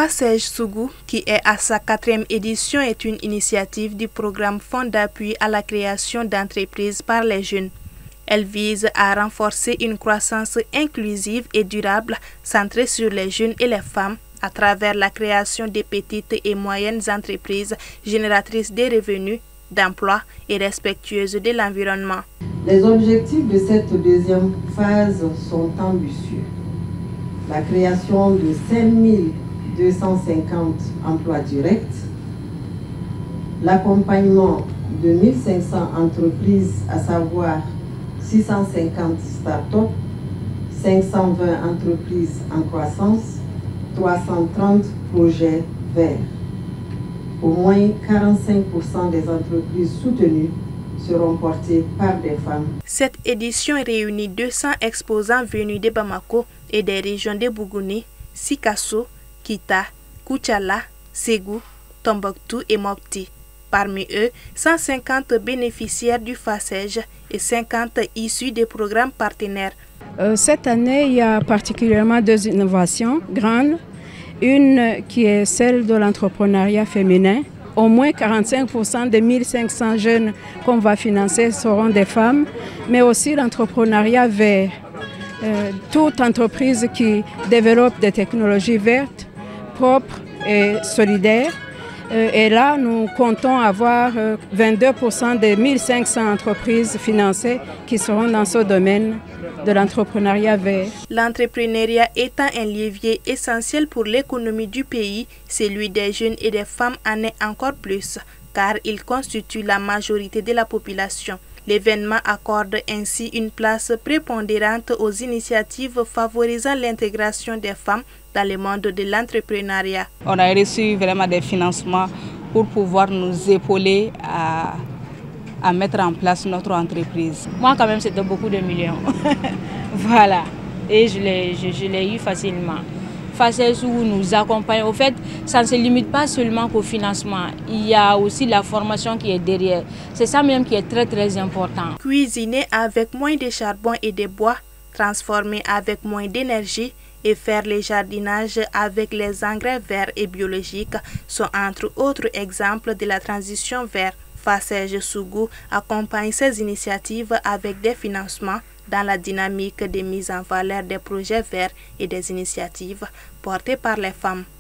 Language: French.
Fasej Sougou, qui est à sa 4e édition, est une initiative du programme Fonds d'appui à la création d'entreprises par les jeunes. Elle vise à renforcer une croissance inclusive et durable centrée sur les jeunes et les femmes à travers la création de petites et moyennes entreprises génératrices de revenus, d'emplois et respectueuses de l'environnement. Les objectifs de cette deuxième phase sont ambitieux. La création de 5250 emplois directs, l'accompagnement de 1500 entreprises, à savoir 650 start-up, 520 entreprises en croissance, 330 projets verts. Au moins 45% des entreprises soutenues seront portées par des femmes. Cette édition réunit 200 exposants venus de Bamako et des régions de Bougouni, Sikasso, Kita, Koutiala, Ségou, Tombouctou et Mopti. Parmi eux, 150 bénéficiaires du Fasej et 50 issus des programmes partenaires. Cette année, il y a particulièrement 2 innovations grandes. Une qui est celle de l'entrepreneuriat féminin. Au moins 45% des 1500 jeunes qu'on va financer seront des femmes, mais aussi l'entrepreneuriat vert. Toute entreprise qui développe des technologies vertes, propres et solidaires. Et là, nous comptons avoir 22% des 1500 entreprises financées qui seront dans ce domaine de l'entrepreneuriat vert. L'entrepreneuriat étant un levier essentiel pour l'économie du pays, celui des jeunes et des femmes en est encore plus, car il constitue la majorité de la population. L'événement accorde ainsi une place prépondérante aux initiatives favorisant l'intégration des femmes dans le monde de l'entrepreneuriat. On a reçu vraiment des financements pour pouvoir nous épauler à mettre en place notre entreprise. Moi quand même c'était beaucoup de millions. Voilà, et je l'ai eu facilement. Fasej Sougou nous accompagne. Au fait, ça ne se limite pas seulement qu'au financement. Il y a aussi la formation qui est derrière. C'est ça même qui est très important. Cuisiner avec moins de charbon et de bois, transformer avec moins d'énergie et faire le jardinage avec les engrais verts et biologiques sont entre autres exemples de la transition vers. Fasej Sougou accompagne ces initiatives avec des financements dans la dynamique de mise en valeur des projets verts et des initiatives portées par les femmes.